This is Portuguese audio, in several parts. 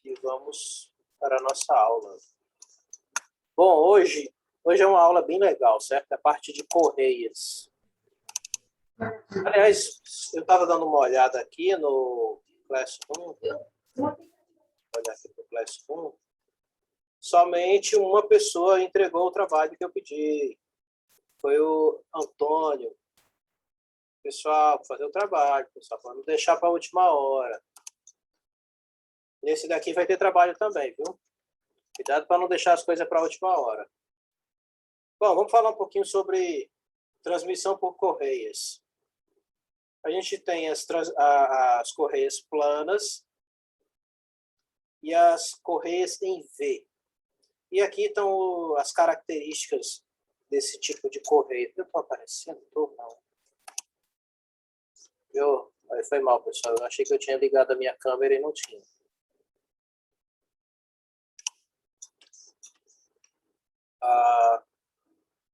E vamos para a nossa aula. Bom, hoje é uma aula bem legal, certo? A parte de correias. Aliás, eu estava dando uma olhada aqui no Classroom. Olhar aqui no Classroom. Somente uma pessoa entregou o trabalho que eu pedi. Foi o Antônio. Pessoal, fazer o trabalho, pessoal, para não deixar para a última hora. Nesse daqui vai ter trabalho também, viu? Cuidado para não deixar as coisas para a última hora. Bom, vamos falar um pouquinho sobre transmissão por correias. A gente tem as correias planas e as correias em V. E aqui estão as características desse tipo de correia. Eu estou aparecendo? Não. Foi mal, pessoal. Eu achei que eu tinha ligado a minha câmera e não tinha.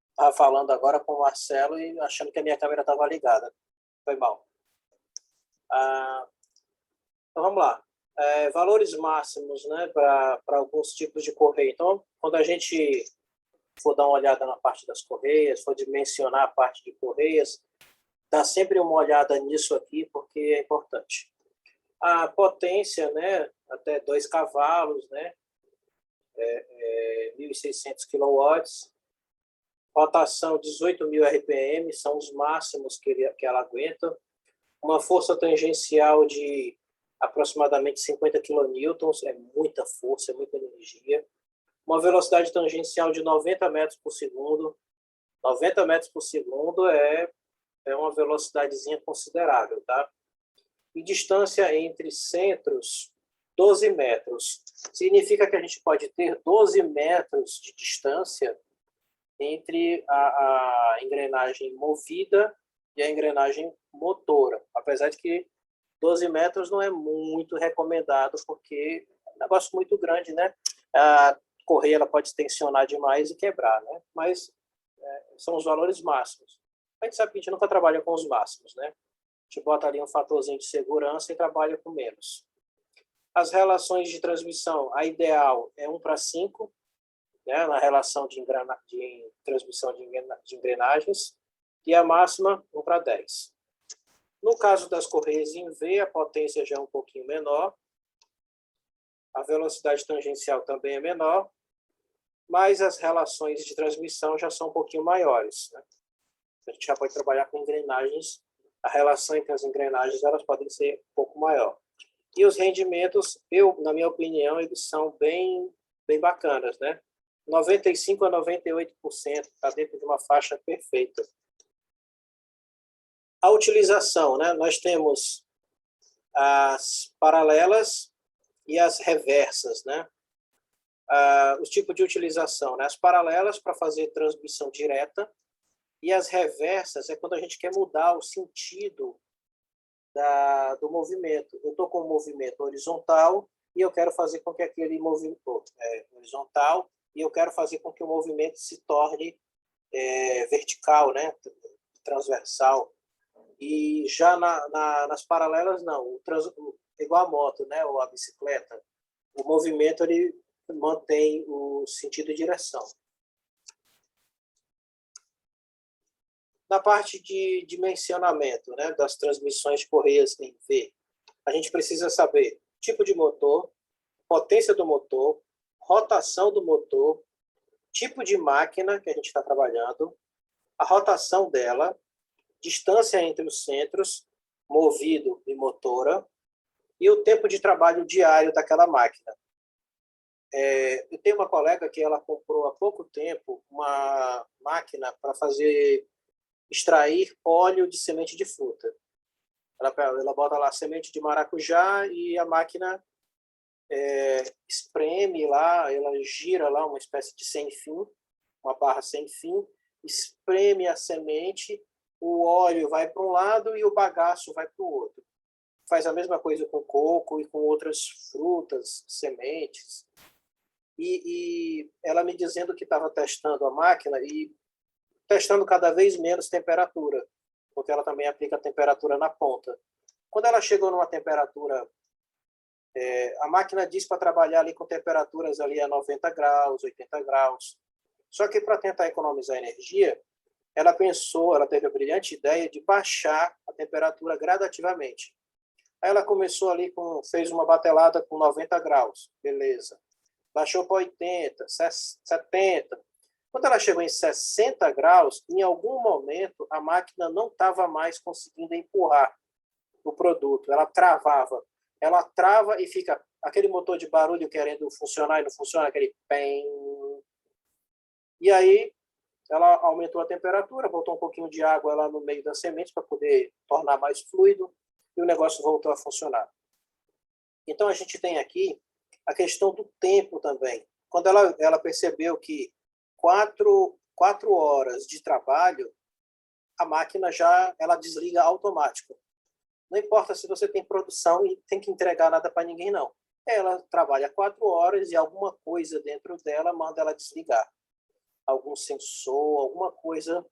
Estava falando agora com o Marcelo e achando que a minha câmera estava ligada. Foi mal. Então, vamos lá. Valores máximos, né, para alguns tipos de correia. Então, quando a gente for dar uma olhada na parte das correias, for dimensionar a parte de correias, dá sempre uma olhada nisso aqui, porque é importante. A potência, né, até 2 cavalos, né, 1.600 kW, rotação 18.000 RPM, são os máximos que ela aguenta, uma força tangencial de aproximadamente 50 kN, é muita força, é muita energia, uma velocidade tangencial de 90 metros por segundo. 90 metros por segundo é uma velocidadezinha considerável, tá? E distância entre centros, 12 metros. Significa que a gente pode ter 12 metros de distância entre a engrenagem movida e a engrenagem motora. Apesar de que 12 metros não é muito recomendado, porque é um negócio muito grande, né? A correia ela pode tensionar demais e quebrar, né? Mas são os valores máximos. A gente sabe que a gente nunca trabalha com os máximos, né? A gente bota ali um fatorzinho de segurança e trabalha com menos. As relações de transmissão, a ideal é 1:5, né, na relação de transmissão de engrenagens, e a máxima 1:10. No caso das correias em V, a potência já é um pouquinho menor, a velocidade tangencial também é menor, mas as relações de transmissão já são um pouquinho maiores, né? A gente já pode trabalhar com engrenagens, a relação entre as engrenagens elas podem ser um pouco maior. E os rendimentos, na minha opinião, eles são bem bacanas, né? 95% a 98% está dentro de uma faixa perfeita. A utilização, né? Nós temos as paralelas e as reversas, né? Os tipos de utilização, né? As paralelas para fazer transmissão direta e as reversas é quando a gente quer mudar o sentido do movimento. Eu estou com um movimento horizontal e eu quero fazer com que aquele movimento horizontal e eu quero fazer com que o movimento se torne vertical, né? Transversal. E já nas paralelas, não. Igual a moto, né? Ou a bicicleta, o movimento ele mantém o sentido e direção. Na parte de dimensionamento, né, das transmissões de correias em V, a gente precisa saber tipo de motor, potência do motor, rotação do motor, tipo de máquina que a gente está trabalhando, a rotação dela, distância entre os centros, movido e motora, e o tempo de trabalho diário daquela máquina. Eu tenho uma colega que ela comprou há pouco tempo uma máquina para extrair óleo de semente de fruta. Ela bota lá semente de maracujá e a máquina espreme lá, ela gira lá uma espécie de sem fim, uma barra sem fim, espreme a semente, o óleo vai para um lado e o bagaço vai para o outro. Faz a mesma coisa com coco e com outras frutas, sementes. E ela me dizendo que estava testando a máquina e testando cada vez menos temperatura, porque ela também aplica a temperatura na ponta. Quando ela chegou numa temperatura A máquina diz para trabalhar ali com temperaturas ali a 90 graus, 80 graus. Só que para tentar economizar energia, ela teve a brilhante ideia de baixar a temperatura gradativamente. Aí ela começou ali, fez uma batelada com 90 graus, beleza. Baixou para 80, 70. Quando ela chegou em 60 graus, em algum momento a máquina não estava mais conseguindo empurrar o produto, ela travava. Ela trava e fica aquele motor de barulho querendo funcionar e não funciona, aquele pem. E aí ela aumentou a temperatura, botou um pouquinho de água lá no meio das sementes para poder tornar mais fluido e o negócio voltou a funcionar. Então a gente tem aqui a questão do tempo também. Quando ela percebeu que 4 horas de trabalho, a máquina ela desliga automático. Não importa se você tem produção e tem que entregar nada para ninguém, não. Ela trabalha 4 horas e alguma coisa dentro dela manda ela desligar. Algum sensor, alguma coisa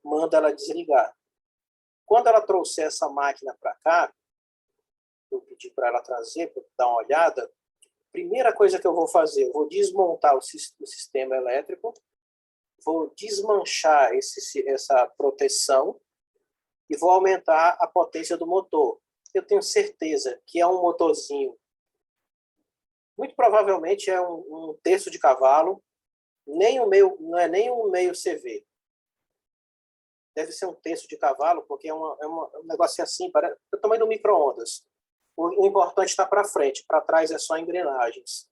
manda ela desligar. Quando ela trouxer essa máquina para cá, eu pedi para ela trazer, para dar uma olhada, primeira coisa que eu vou fazer, eu vou desmontar o sistema elétrico, vou desmanchar essa proteção e vou aumentar a potência do motor. Eu tenho certeza que é um motorzinho, muito provavelmente é um terço de cavalo, não é nem um meio CV. Deve ser um terço de cavalo, porque é um negócio assim, parece o tamanho do micro-ondas. O importante está para frente, para trás é só engrenagens.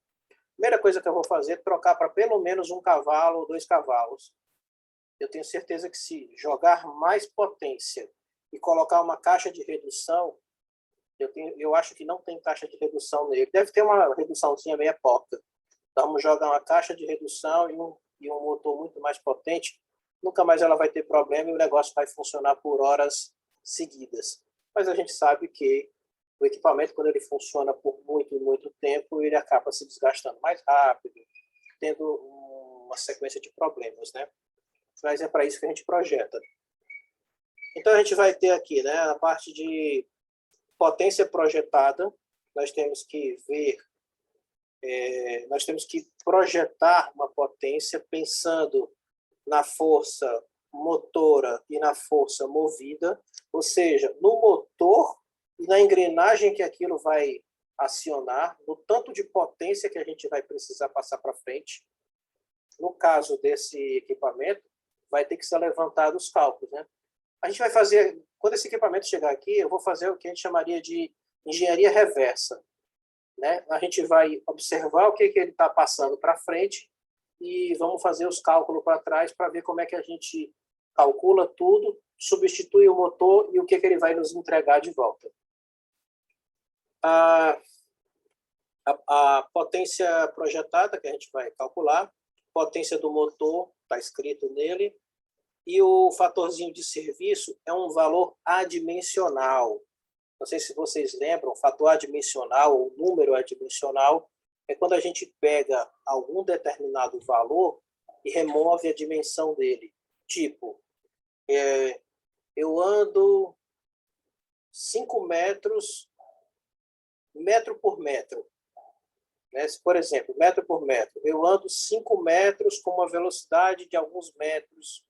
Primeira coisa que eu vou fazer é trocar para pelo menos 1 cavalo ou 2 cavalos. Eu tenho certeza que se jogar mais potência e colocar uma caixa de redução, eu acho que não tem caixa de redução nele. Deve ter uma reduçãozinha meia porta. Então, vamos jogar uma caixa de redução e um motor muito mais potente, nunca mais ela vai ter problema e o negócio vai funcionar por horas seguidas. Mas a gente sabe que o equipamento, quando ele funciona por muito tempo, ele acaba se desgastando mais rápido, tendo uma sequência de problemas, né? Mas é para isso que a gente projeta. Então, a gente vai ter aqui, né, a parte de potência projetada. Nós temos que nós temos que projetar uma potência pensando na força motora e na força movida, ou seja, no motor e na engrenagem que aquilo vai acionar, no tanto de potência que a gente vai precisar passar para frente. No caso desse equipamento, vai ter que ser levantado os cálculos, né? A gente vai fazer, quando esse equipamento chegar aqui, eu vou fazer o que a gente chamaria de engenharia reversa, né? A gente vai observar o que ele está passando para frente e vamos fazer os cálculos para trás para ver como é que a gente calcula tudo, substitui o motor e o que ele vai nos entregar de volta. A potência projetada que a gente vai calcular, potência do motor, está escrito nele, e o fatorzinho de serviço é um valor adimensional. Não sei se vocês lembram, o fator adimensional, ou número adimensional, é quando a gente pega algum determinado valor e remove a dimensão dele. Tipo, eu ando 5 metros, metro por metro. Né? Por exemplo, metro por metro. Eu ando 5 metros com uma velocidade de alguns metros.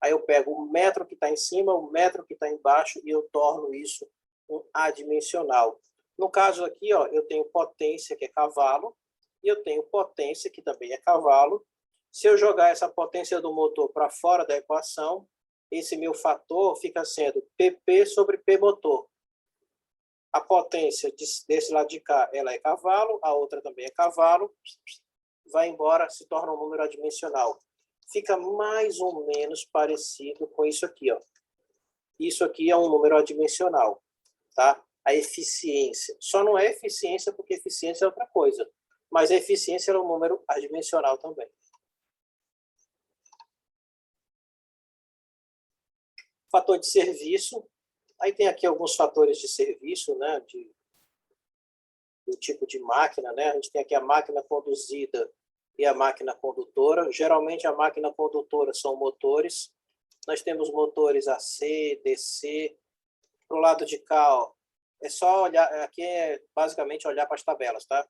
Aí eu pego o metro que está em cima, o metro que está embaixo e eu torno isso um adimensional. No caso aqui, ó, eu tenho potência, que é cavalo, e eu tenho potência, que também é cavalo. Se eu jogar essa potência do motor para fora da equação, esse meu fator fica sendo PP sobre P motor. A potência desse lado de cá, ela é cavalo, a outra também é cavalo, vai embora, se torna um número adimensional. Fica mais ou menos parecido com isso aqui, ó. Isso aqui é um número adimensional, tá? A eficiência. Só não é eficiência porque eficiência é outra coisa, mas a eficiência é um número adimensional também. Fator de serviço. Aí tem aqui alguns fatores de serviço, né, do tipo de máquina, né? A gente tem aqui a máquina conduzida e a máquina condutora. Geralmente a máquina condutora são motores. Nós temos motores AC, DC. Para o lado de cá, ó, é só olhar, aqui é basicamente olhar para as tabelas, tá?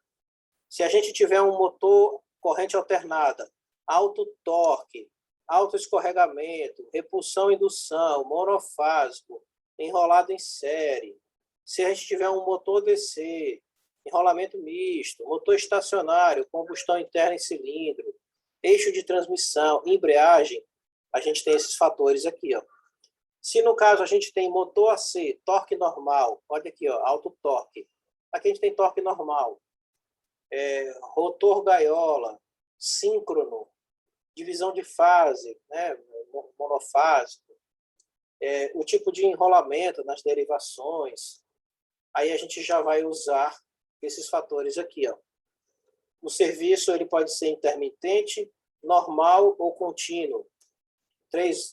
Se a gente tiver um motor corrente alternada, alto torque, alto escorregamento, repulsão e indução, monofásico, enrolado em série, se a gente tiver um motor DC, enrolamento misto, motor estacionário, combustão interna em cilindro, eixo de transmissão, embreagem, a gente tem esses fatores aqui, ó. Se no caso a gente tem motor AC, torque normal, olha aqui, ó, alto torque. Aqui a gente tem torque normal, rotor gaiola, síncrono, divisão de fase, né, monofásico, o tipo de enrolamento nas derivações. Aí a gente já vai usar esses fatores aqui, ó. O serviço ele pode ser intermitente, normal ou contínuo.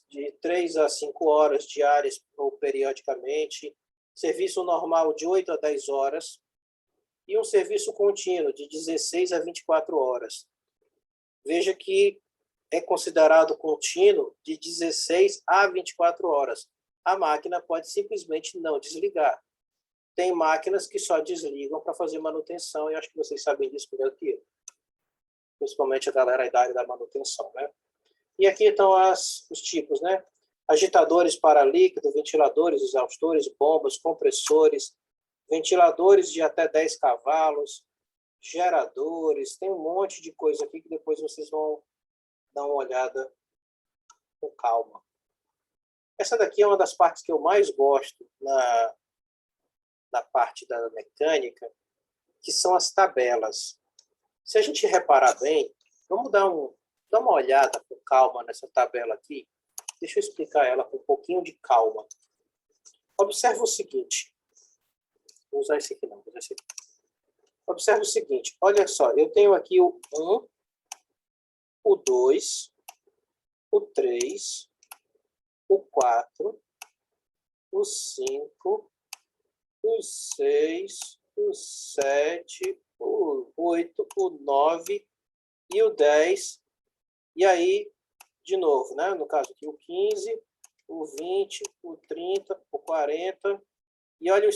De 3 a 5 horas diárias ou periodicamente. Serviço normal de 8 a 10 horas. E um serviço contínuo de 16 a 24 horas. Veja que é considerado contínuo de 16 a 24 horas. A máquina pode simplesmente não desligar. Tem máquinas que só desligam para fazer manutenção, e acho que vocês sabem disso melhor que eu. Principalmente a galera da área da manutenção, né? E aqui estão os tipos, né? Agitadores para líquido, ventiladores, exaustores, bombas, compressores, ventiladores de até 10 cavalos, geradores, tem um monte de coisa aqui que depois vocês vão dar uma olhada com calma. Essa daqui é uma das partes que eu mais gosto na parte da mecânica, que são as tabelas. Se a gente reparar bem, vamos dar uma olhada com calma nessa tabela aqui. Deixa eu explicar ela com um pouquinho de calma. Observe o seguinte. Vou usar esse aqui não, vou usar esse aqui. Observe o seguinte, olha só, eu tenho aqui o 1, o 2, o 3, o 4, o 5, o 6, o 7, o 8, o 9 e o 10. E aí, de novo, né? No caso aqui, o 15, o 20, o 30, o 40. E olha o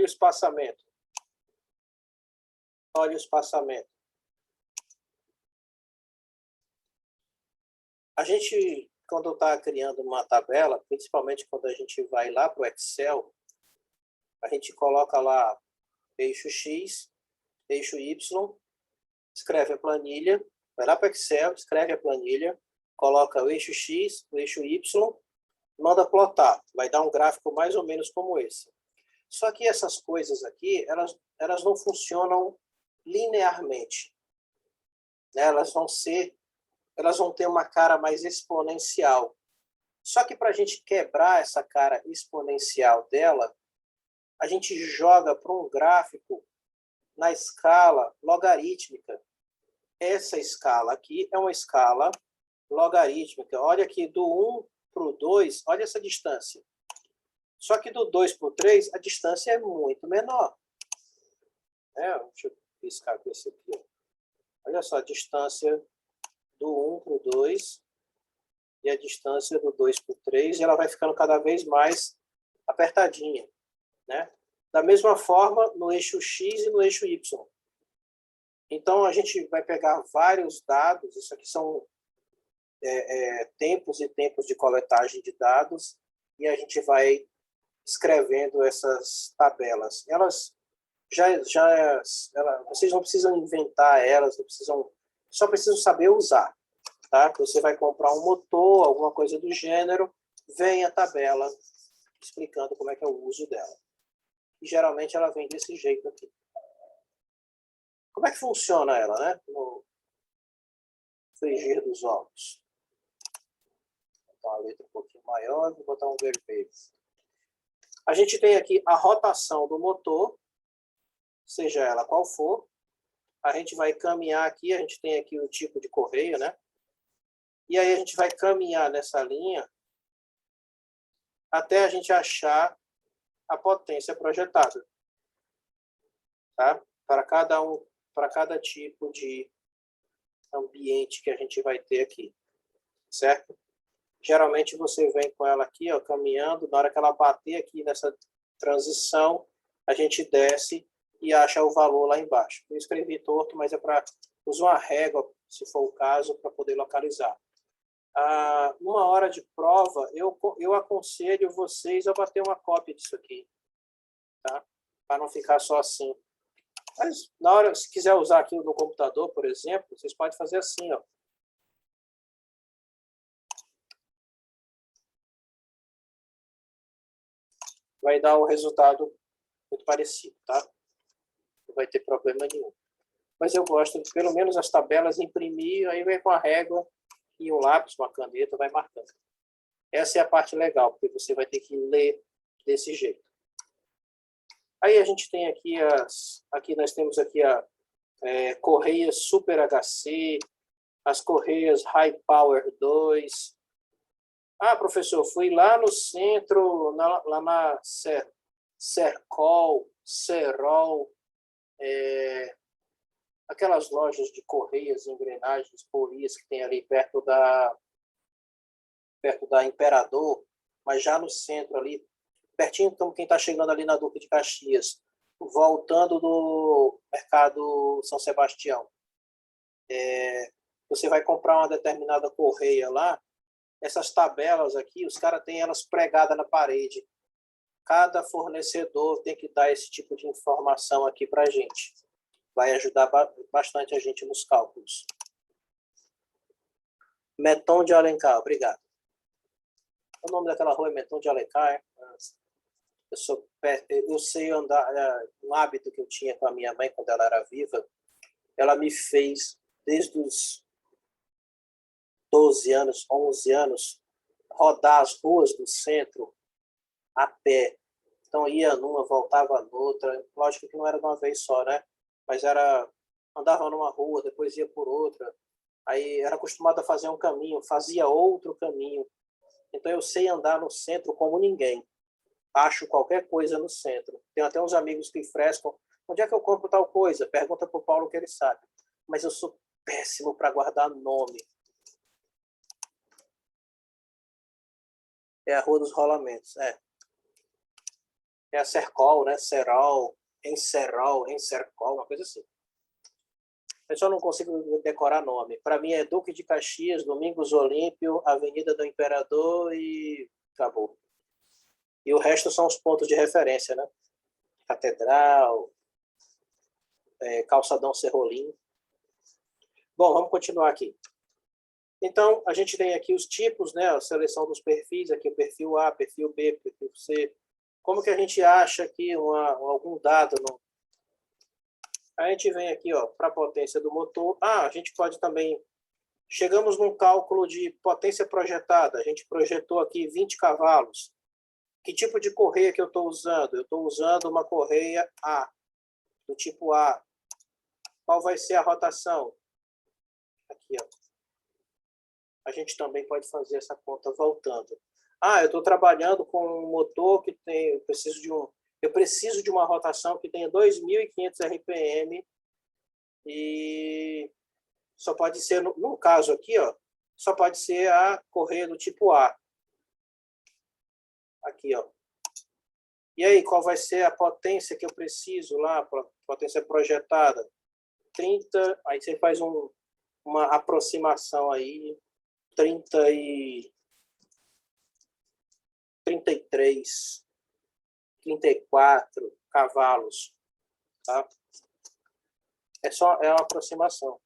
espaçamento. Olha o espaçamento. A gente, quando está criando uma tabela, principalmente quando a gente vai lá para o Excel, a gente coloca lá eixo X, eixo Y, escreve a planilha, vai lá para o Excel, escreve a planilha, coloca o eixo X, o eixo Y, manda plotar. Vai dar um gráfico mais ou menos como esse. Só que essas coisas aqui, elas não funcionam linearmente. Né? Elas vão ter uma cara mais exponencial. Só que para a gente quebrar essa cara exponencial dela, a gente joga para um gráfico na escala logarítmica. Essa escala aqui é uma escala logarítmica. Olha aqui, do 1 para o 2, olha essa distância. Só que do 2 para o 3, a distância é muito menor. Deixa eu piscar com esse aqui. Olha só a distância do 1 para o 2 e a distância do 2 para o 3, e ela vai ficando cada vez mais apertadinha. Né? Da mesma forma, no eixo X e no eixo Y. Então, a gente vai pegar vários dados, isso aqui são tempos e tempos de coletagem de dados, e a gente vai escrevendo essas tabelas. Elas vocês não precisam inventar elas, só precisam saber usar. Tá? Você vai comprar um motor, alguma coisa do gênero, vem a tabela explicando como é que é o uso dela. E geralmente ela vem desse jeito aqui. Como é que funciona ela, né? No frigir dos ovos. Vou botar uma letra um pouquinho maior, vou botar um vermelho. A gente tem aqui a rotação do motor, seja ela qual for. A gente vai caminhar aqui, a gente tem aqui o tipo de correio, né? E aí a gente vai caminhar nessa linha até a gente achar a potência projetada. Tá? Para cada tipo de ambiente que a gente vai ter aqui. Certo? Geralmente você vem com ela aqui, ó, caminhando, na hora que ela bater aqui transição, a gente desce e acha o valor lá embaixo. Eu escrevi torto, mas é para usar uma régua, se for o caso, para poder localizar. Numa hora de prova, eu aconselho vocês a bater uma cópia disso aqui, tá? Para não ficar só assim. Mas na hora, se quiser usar aqui no computador, por exemplo, vocês podem fazer assim, ó. Vai dar um resultado muito parecido, tá? Não vai ter problema nenhum. Mas eu gosto de, pelo menos, as tabelas, imprimir, aí vem com a régua e um lápis, uma caneta, vai marcando. Essa é a parte legal, porque você vai ter que ler desse jeito. Aí a gente tem aqui aqui nós temos aqui correias Super HC, as correias High Power 2. Professor, fui lá no centro, lá na Sercol, Serol, aquelas lojas de correias, engrenagens, polias que tem ali perto da Imperador, mas já no centro ali, pertinho como quem está chegando ali na Duque de Caxias, voltando do Mercado São Sebastião. Você vai comprar uma determinada correia lá, essas tabelas aqui, os caras têm elas pregadas na parede. Cada fornecedor tem que dar esse tipo de informação aqui para a gente. Vai ajudar bastante a gente nos cálculos. Meton de Alencar, obrigado. O nome daquela rua é Meton de Alencar. Eu sei andar, um hábito que eu tinha com a minha mãe quando ela era viva, ela me fez, desde os 12 anos, 11 anos, rodar as ruas do centro a pé. Então, ia numa, voltava noutra. Lógico que não era de uma vez só, né? Mas andava numa rua, depois ia por outra. Aí era acostumado a fazer um caminho, fazia outro caminho. Então, eu sei andar no centro como ninguém. Acho qualquer coisa no centro. Tenho até uns amigos que frescam. Onde é que eu compro tal coisa? Pergunta para o Paulo que ele sabe. Mas eu sou péssimo para guardar nome. É a Rua dos Rolamentos. É a Sercol, né? Serol, Encercol, uma coisa assim. Eu só não consigo decorar nome. Para mim é Duque de Caxias, Domingos Olímpio, Avenida do Imperador e acabou. E o resto são os pontos de referência, né? Catedral, Calçadão Serrolim. Bom, vamos continuar aqui. Então, a gente tem aqui os tipos, né? A seleção dos perfis, aqui o perfil A, perfil B, perfil C. Como que a gente acha aqui algum dado? A gente vem aqui para a potência do motor. A gente pode também... Chegamos num cálculo de potência projetada. A gente projetou aqui 20 cavalos. Que tipo de correia que eu estou usando? Eu estou usando uma correia A, do tipo A. Qual vai ser a rotação? Aqui, A gente também pode fazer essa conta voltando. Eu estou trabalhando com um motor que tem... Eu preciso de uma rotação que tenha 2.500 RPM e só pode ser, no caso aqui, só pode ser a correia do tipo A. Aqui, E aí, qual vai ser a potência que eu preciso lá, potência projetada? 30, aí você faz uma aproximação aí, 33, 34 cavalos, tá? É uma aproximação.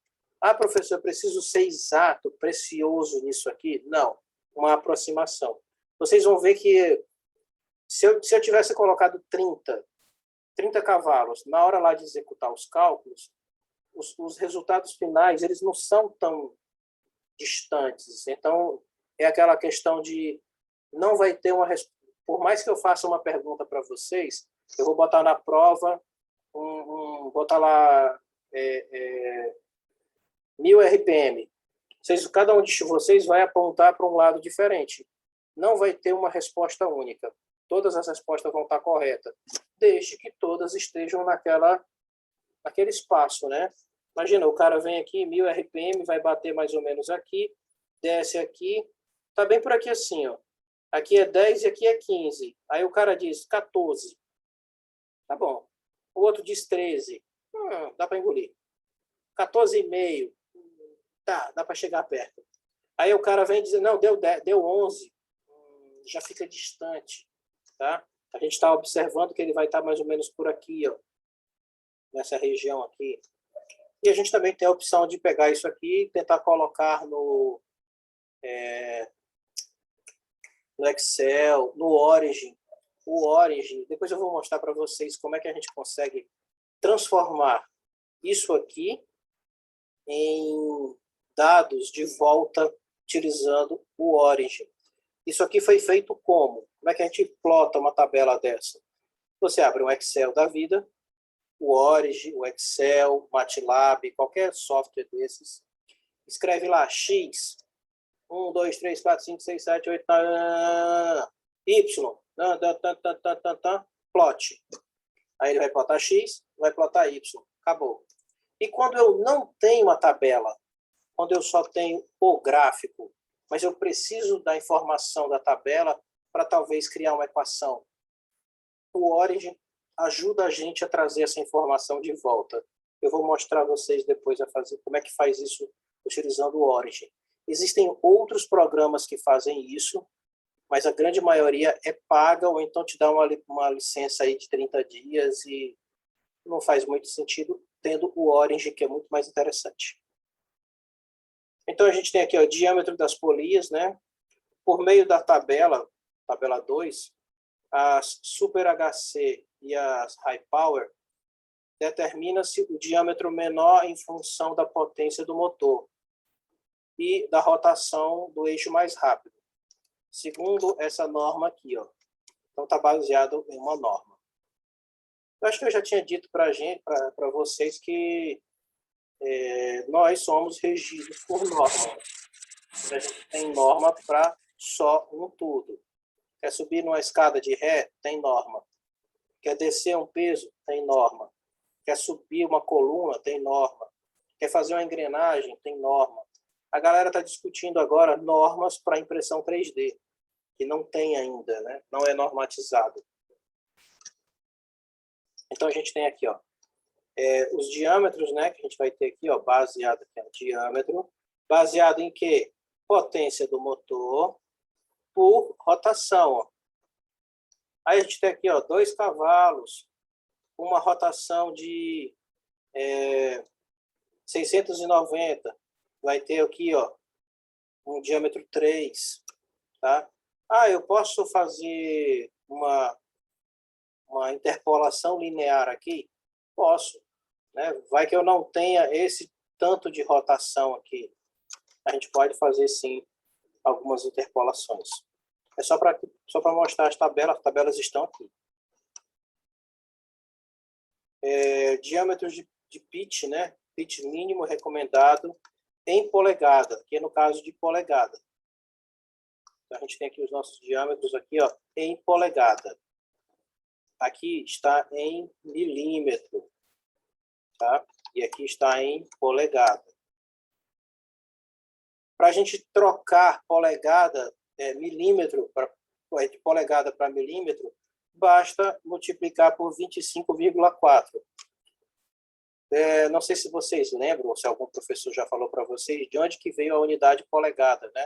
Professor, eu preciso ser exato, precioso nisso aqui? Não, uma aproximação. Vocês vão ver que se eu tivesse colocado 30 cavalos, na hora lá de executar os cálculos, os resultados finais, eles não são tão distantes. Então, é aquela questão de não vai ter uma resposta. Por mais que eu faça uma pergunta para vocês, eu vou botar na prova, botar lá 1000 RPM. Cada um de vocês vai apontar para um lado diferente. Não vai ter uma resposta única. Todas as respostas vão estar corretas, desde que todas estejam naquele espaço, né? Imagina, o cara vem aqui, 1000 RPM, vai bater mais ou menos aqui, desce aqui, tá bem por aqui assim, Aqui é 10 e aqui é 15. Aí o cara diz 14. Tá bom. O outro diz 13. Dá para engolir. 14,5. Tá, dá para chegar perto. Aí o cara vem dizer, não, deu 10, deu 11. Já fica distante. Tá? A gente está observando que ele vai estar mais ou menos por aqui, ó, nessa região aqui. E a gente também tem a opção de pegar isso aqui e tentar colocar no Excel, no Origin. O Origin, depois eu vou mostrar para vocês como é que a gente consegue transformar isso aqui em dados de volta utilizando o Origin. Isso aqui foi feito como? Como é que a gente plota uma tabela dessa? Você abre um Excel da vida, o Origin, o Excel, MATLAB, qualquer software desses, escreve lá X, 1, 2, 3, 4, 5, 6, 7, 8, Y, plot. Aí ele vai plotar X, vai plotar Y. Acabou. E quando eu não tenho a tabela, quando eu só tenho o gráfico, mas eu preciso da informação da tabela para talvez criar uma equação, o Origin ajuda a gente a trazer essa informação de volta. Eu vou mostrar a vocês depois a fazer como é que faz isso utilizando o Origin. Existem outros programas que fazem isso, mas a grande maioria é paga ou então te dá uma licença aí de 30 dias e não faz muito sentido tendo o Origin, que é muito mais interessante. Então a gente tem aqui o diâmetro das polias, né? Por meio da tabela 2, as Super HC e as High Power, determina-se o diâmetro menor em função da potência do motor e da rotação do eixo mais rápido, segundo essa norma aqui, ó. Então está baseado em uma norma. Eu acho que eu já tinha dito para vocês que nós somos regidos por norma. A gente tem norma para só um tudo. Quer subir numa escada de ré? Tem norma. Quer descer um peso? Tem norma. Quer subir uma coluna? Tem norma. Quer fazer uma engrenagem? Tem norma. A galera está discutindo agora normas para impressão 3D, que não tem ainda, né? Não é normatizado. Então a gente tem aqui, ó, os diâmetros, né, que a gente vai ter aqui, ó, baseado aqui no diâmetro, baseado em quê? Potência do motor por rotação, ó. Aí a gente tem aqui, ó, 2 cavalos, uma rotação de 690, vai ter aqui, ó, um diâmetro 3, tá? Eu posso fazer uma interpolação linear aqui? Posso, né? Vai que eu não tenha esse tanto de rotação aqui. A gente pode fazer, sim, algumas interpolações. É só para mostrar as tabelas estão aqui. Diâmetros de pitch, né? Pitch mínimo recomendado em polegada, que é no caso de polegada. Então, a gente tem aqui os nossos diâmetros aqui, ó, em polegada. Aqui está em milímetro, tá? E aqui está em polegada. Para a gente trocar polegada, milímetro, de polegada para milímetro, basta multiplicar por 25,4. Não sei se vocês lembram, ou se algum professor já falou para vocês, de onde que veio a unidade polegada, né?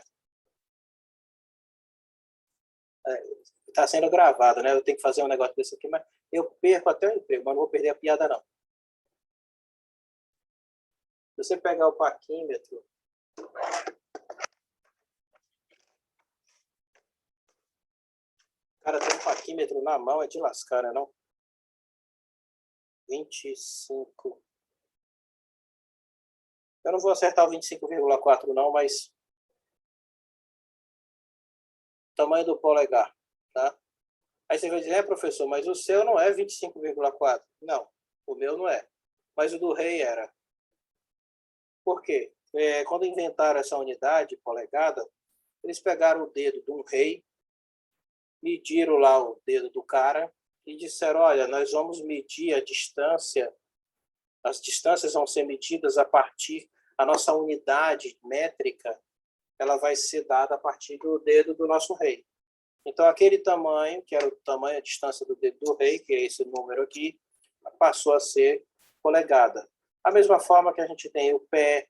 Está sendo gravado, né? Eu tenho que fazer um negócio desse aqui, mas eu perco até o emprego, mas não vou perder a piada, não. Se você pegar o paquímetro, cara, tem um paquímetro na mão, é de lascar, né, não? 25. Eu não vou acertar o 25,4 não, mas tamanho do polegar, tá? Aí você vai dizer, professor, mas o seu não é 25,4. Não, o meu não é. Mas o do rei era. Por quê? Quando inventaram essa unidade polegada, eles pegaram o dedo de um rei, mediram lá o dedo do cara e disseram, olha, nós vamos medir a distância, as distâncias vão ser medidas a partir, a nossa unidade métrica, ela vai ser dada a partir do dedo do nosso rei. Então, aquele tamanho, que era o tamanho, a distância do dedo do rei, que é esse número aqui, passou a ser polegada. A mesma forma que a gente tem o pé,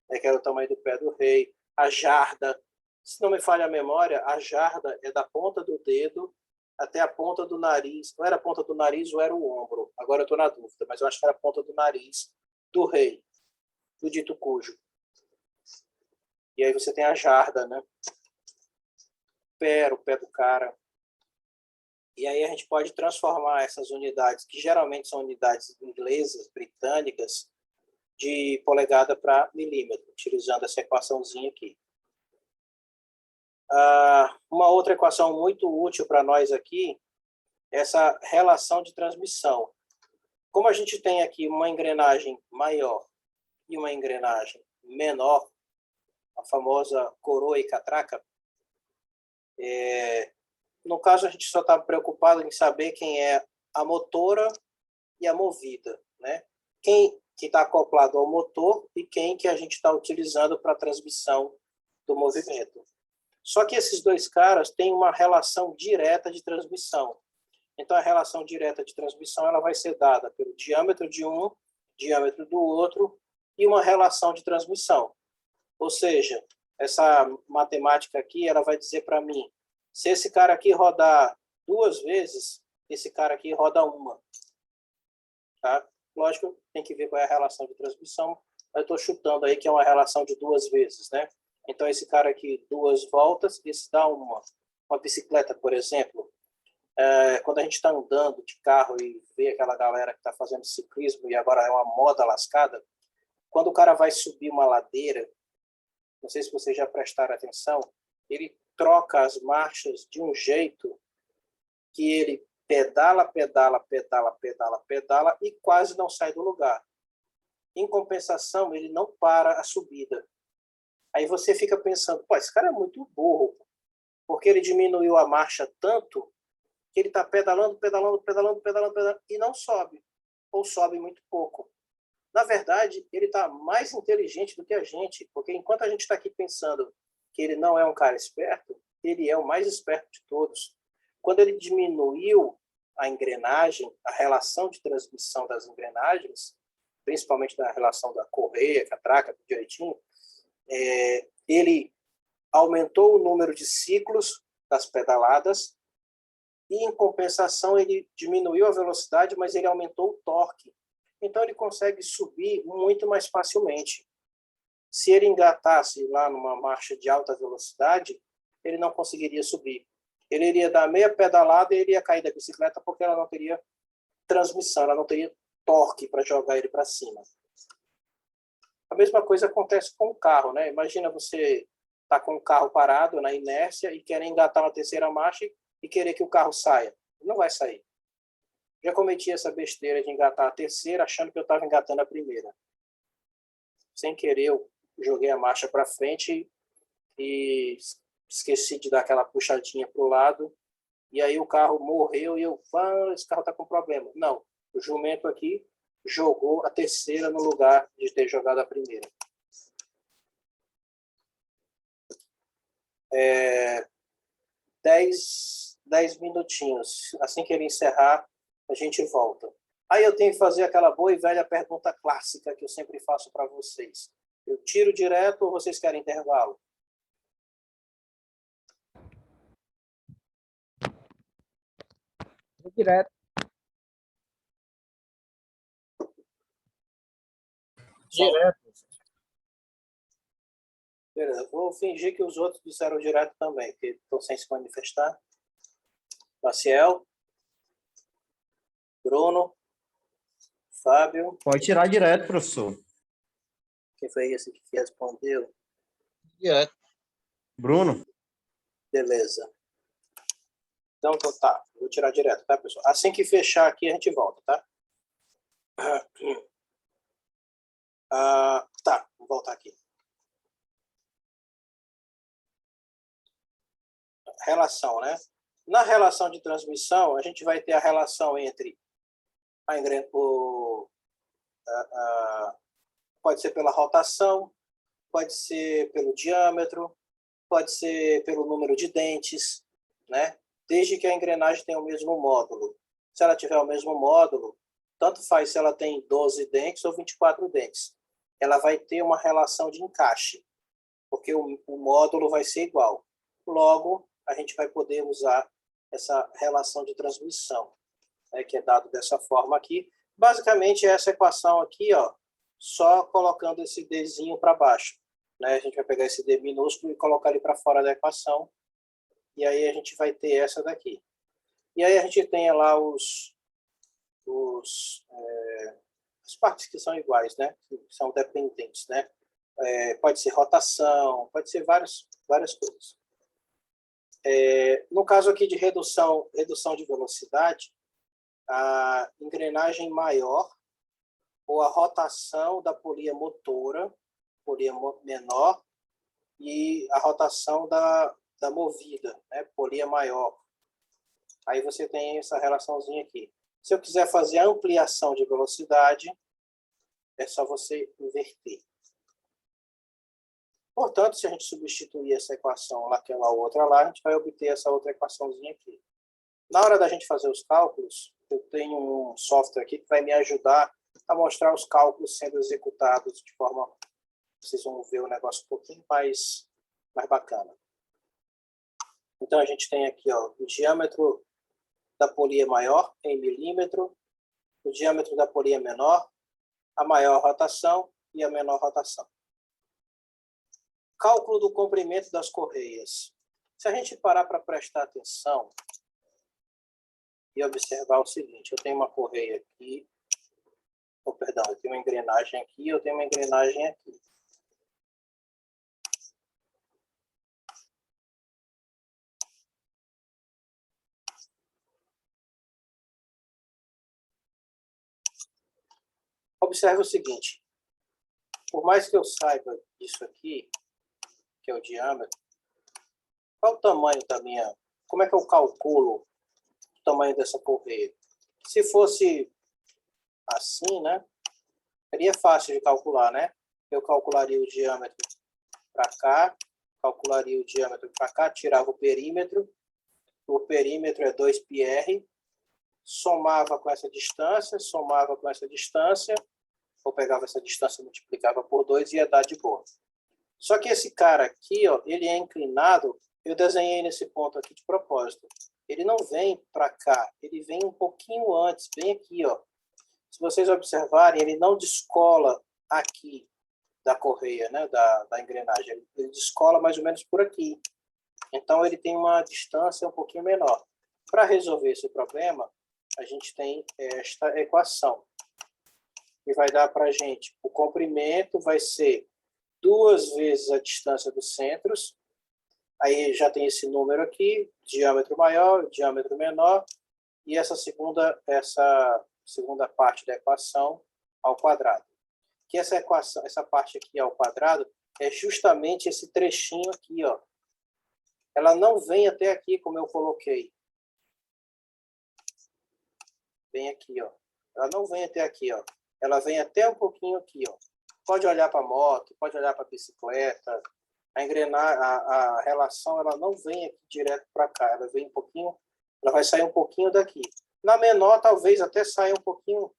né, que era o tamanho do pé do rei, a jarda. Se não me falha a memória, a jarda é da ponta do dedo até a ponta do nariz. Não era a ponta do nariz ou era o ombro? Agora eu estou na dúvida, mas eu acho que era a ponta do nariz do rei, do dito cujo. E aí você tem a jarda, né? O pé do cara. E aí a gente pode transformar essas unidades, que geralmente são unidades inglesas, britânicas, de polegada para milímetro, utilizando essa equaçãozinha aqui. Uma outra equação muito útil para nós aqui é essa relação de transmissão. Como a gente tem aqui uma engrenagem maior e uma engrenagem menor, a famosa coroa e catraca, no caso a gente só está preocupado em saber quem é a motora e a movida, né? Quem que está acoplado ao motor e quem que a gente está utilizando para a transmissão do movimento. Só que esses dois caras têm uma relação direta de transmissão. Então, a relação direta de transmissão ela vai ser dada pelo diâmetro de um, diâmetro do outro e uma relação de transmissão. Ou seja, essa matemática aqui ela vai dizer para mim, se esse cara aqui rodar 2 vezes, esse cara aqui roda 1. Tá? Lógico, tem que ver qual é a relação de transmissão, mas eu estou chutando aí que é uma relação de 2 vezes, né? Então, esse cara aqui, 2 voltas, esse dá uma. Uma bicicleta, por exemplo, quando a gente está andando de carro e vê aquela galera que está fazendo ciclismo e agora é uma moda lascada, quando o cara vai subir uma ladeira, não sei se vocês já prestaram atenção, ele troca as marchas de um jeito que ele pedala, pedala, pedala, pedala, pedala e quase não sai do lugar. Em compensação, ele não para a subida. Aí você fica pensando, pô, esse cara é muito burro, porque ele diminuiu a marcha tanto que ele está pedalando, pedalando, pedalando, pedalando, pedalando e não sobe, ou sobe muito pouco. Na verdade, ele está mais inteligente do que a gente, porque enquanto a gente está aqui pensando que ele não é um cara esperto, ele é o mais esperto de todos. Quando ele diminuiu a engrenagem, a relação de transmissão das engrenagens, principalmente da relação da correia, catraca, direitinho, ele aumentou o número de ciclos das pedaladas e, em compensação, ele diminuiu a velocidade, mas ele aumentou o torque. Então, ele consegue subir muito mais facilmente. Se ele engatasse lá numa marcha de alta velocidade, ele não conseguiria subir. Ele iria dar meia pedalada e ele ia cair da bicicleta porque ela não teria transmissão, ela não teria torque para jogar ele para cima. A mesma coisa acontece com o carro, né? Imagina você tá com o carro parado na inércia e querer engatar uma terceira marcha e querer que o carro saia. Não vai sair. Já cometi essa besteira de engatar a terceira achando que eu estava engatando a primeira. Sem querer, eu joguei a marcha para frente e esqueci de dar aquela puxadinha para o lado. E aí o carro morreu e eu, esse carro está com problema. Não, o jumento aqui jogou a terceira no lugar de ter jogado a primeira. 10 minutinhos. Assim que ele encerrar, a gente volta. Aí eu tenho que fazer aquela boa e velha pergunta clássica que eu sempre faço para vocês. Eu tiro direto ou vocês querem intervalo? Direto. Direto. Beleza, vou fingir que os outros disseram direto também, que estão sem se manifestar. Maciel, Bruno, Fábio. Pode tirar direto, professor. Quem foi esse que respondeu? Direto. Bruno. Beleza. Então, tá. Vou tirar direto, tá, pessoal? Assim que fechar aqui, a gente volta, tá? Tá, vou voltar aqui. Relação, né? Na relação de transmissão, a gente vai ter a relação entre pode ser pela rotação, pode ser pelo diâmetro, pode ser pelo número de dentes. né? Desde que a engrenagem tenha o mesmo módulo. Se ela tiver o mesmo módulo, tanto faz se ela tem 12 dentes ou 24 dentes. Ela vai ter uma relação de encaixe, porque o módulo vai ser igual. Logo, a gente vai poder usar essa relação de transmissão, né, que é dado dessa forma aqui. Basicamente, essa equação aqui, ó, só colocando esse Dzinho para baixo. Né? A gente vai pegar esse D minúsculo e colocar ele para fora da equação, e aí a gente vai ter essa daqui. E aí a gente tem lá as partes que são iguais, né? Que são dependentes, né? Pode ser rotação, pode ser várias coisas. No caso aqui de redução de velocidade, a engrenagem maior ou a rotação da polia motora, polia menor, e a rotação da movida, né? Polia maior. Aí você tem essa relaçãozinha aqui. Se eu quiser fazer a ampliação de velocidade, é só você inverter. Portanto, se a gente substituir essa equação lá, aquela outra lá, a gente vai obter essa outra equaçãozinha aqui. Na hora da gente fazer os cálculos, eu tenho um software aqui que vai me ajudar a mostrar os cálculos sendo executados de forma... Vocês vão ver o negócio um pouquinho mais bacana. Então, a gente tem aqui, ó, o diâmetro da polia maior em milímetro, o diâmetro da polia menor, a maior rotação e a menor rotação. Cálculo do comprimento das correias. Se a gente parar para prestar atenção e observar o seguinte, eu tenho uma correia aqui, eu tenho uma engrenagem aqui, eu tenho uma engrenagem aqui. Observe o seguinte, por mais que eu saiba isso aqui, que é o diâmetro, qual o tamanho da minha... Como é que eu calculo o tamanho dessa correia? Se fosse assim, né? Seria fácil de calcular, né? Eu calcularia o diâmetro para cá, calcularia o diâmetro para cá, tirava o perímetro é 2πr, somava com essa distância, ou pegava essa distância, multiplicava por 2 e ia dar de boa. Só que esse cara aqui, ó, ele é inclinado, eu desenhei nesse ponto aqui de propósito. Ele não vem para cá, ele vem um pouquinho antes, bem aqui, ó. Se vocês observarem, ele não descola aqui da correia, né, da engrenagem. Ele descola mais ou menos por aqui. Então, ele tem uma distância um pouquinho menor. Para resolver esse problema, a gente tem esta equação, que vai dar para a gente, o comprimento vai ser 2 vezes a distância dos centros, aí já tem esse número aqui, diâmetro maior, diâmetro menor, e essa segunda parte da equação ao quadrado. Que essa parte aqui ao quadrado, é justamente esse trechinho aqui, ó. Ela não vem até aqui, como eu coloquei. Vem aqui, ó. Ela não vem até aqui, ó. Ela vem até um pouquinho aqui, ó. Pode olhar para a moto, pode olhar para a bicicleta. A relação, ela não vem aqui direto para cá. Ela vem um pouquinho, ela vai sair um pouquinho daqui. Na menor, talvez até saia um pouquinho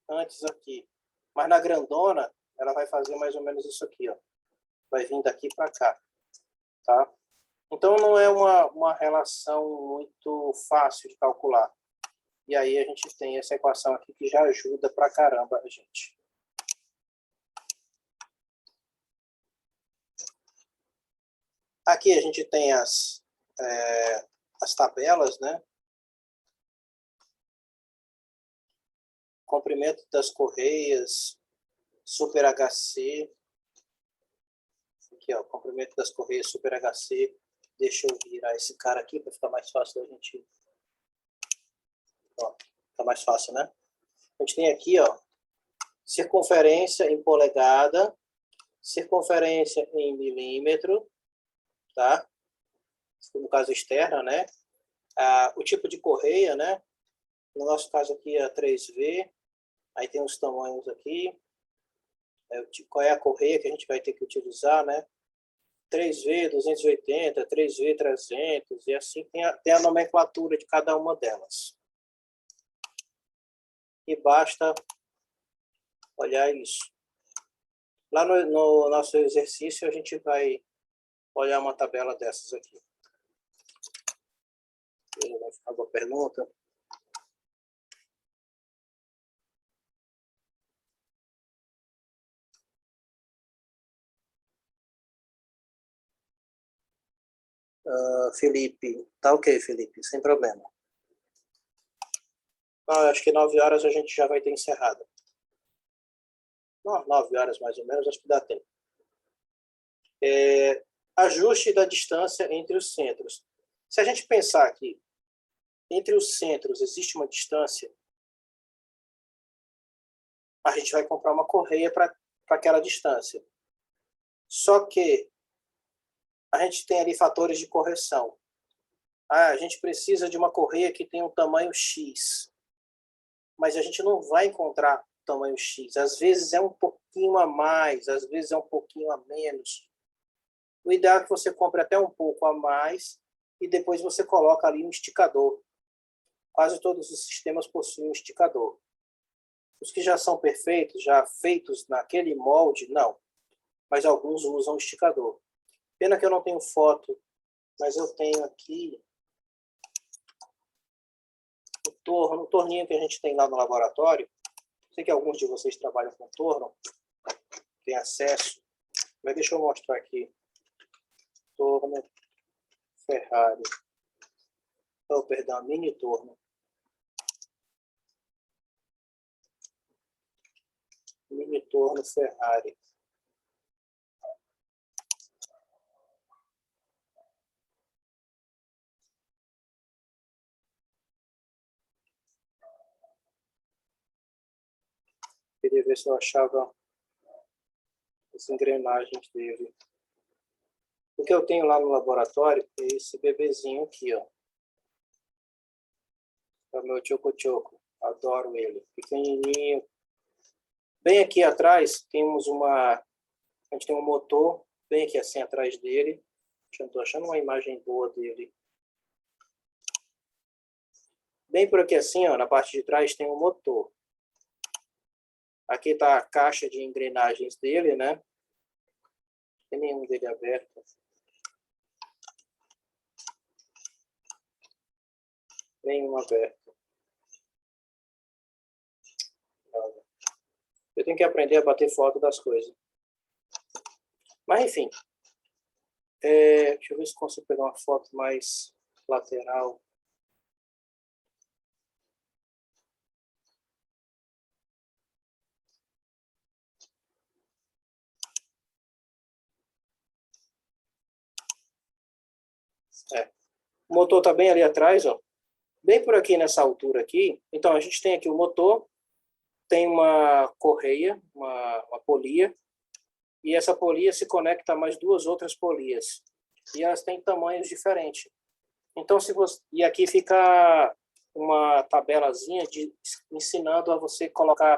antes aqui. Mas na grandona, ela vai fazer mais ou menos isso aqui, ó. Vai vir daqui para cá, tá? Então, não é uma relação muito fácil de calcular. E aí a gente tem essa equação aqui que já ajuda pra caramba a gente. Aqui a gente tem as tabelas, né? Comprimento das correias, Super HC. Aqui, ó, comprimento das correias Super HC. Deixa eu virar esse cara aqui para ficar mais fácil da gente... Ó, fica mais fácil, né? A gente tem aqui, ó, circunferência em polegada, circunferência em milímetro, tá? No caso externa, né? O tipo de correia, né? No nosso caso aqui é a 3V, aí tem os tamanhos aqui, qual é a correia que a gente vai ter que utilizar, né? 3V 280, 3V 300, e assim tem a nomenclatura de cada uma delas. E basta olhar isso. Lá no nosso exercício, a gente vai olhar uma tabela dessas aqui. Vai ficar uma pergunta. Felipe. Tá ok, Felipe, sem problema. Acho que 9 horas a gente já vai ter encerrado. Não, 9 horas mais ou menos, acho que dá tempo. Ajuste da distância entre os centros. Se a gente pensar aqui, entre os centros existe uma distância, a gente vai comprar uma correia para aquela distância. Só que a gente tem ali fatores de correção. A gente precisa de uma correia que tenha um tamanho X. Mas a gente não vai encontrar tamanho X. Às vezes é um pouquinho a mais, às vezes é um pouquinho a menos. O ideal é que você compre até um pouco a mais e depois você coloca ali um esticador. Quase todos os sistemas possuem um esticador. Os que já são perfeitos, já feitos naquele molde, não. Mas alguns usam esticador. Pena que eu não tenho foto, mas eu tenho aqui o torninho que a gente tem lá no laboratório. Sei que alguns de vocês trabalham com torno, têm acesso, mas deixa eu mostrar aqui. Torno Ferrari. Oh, perdão, mini torno. Mini torno Ferrari. Queria ver se eu achava as engrenagens dele. O que eu tenho lá no laboratório é esse bebezinho aqui, ó. É o meu tchoco-tchoco. Adoro ele. Pequenininho. Bem aqui atrás temos a gente tem um motor, bem aqui assim atrás dele. Eu estou achando uma imagem boa dele. Bem por aqui assim, ó, na parte de trás tem um motor. Aqui está a caixa de engrenagens dele, né? Não tem nenhum dele aberto. Nenhum aberto. Eu tenho que aprender a bater foto das coisas. Mas, enfim. Deixa eu ver se consigo pegar uma foto mais lateral. O motor está bem ali atrás, ó. Bem por aqui nessa altura aqui. Então, a gente tem aqui o motor, tem uma correia, uma polia, e essa polia se conecta a mais duas outras polias. E elas têm tamanhos diferentes. Então, e aqui fica uma tabelazinha ensinando a você colocar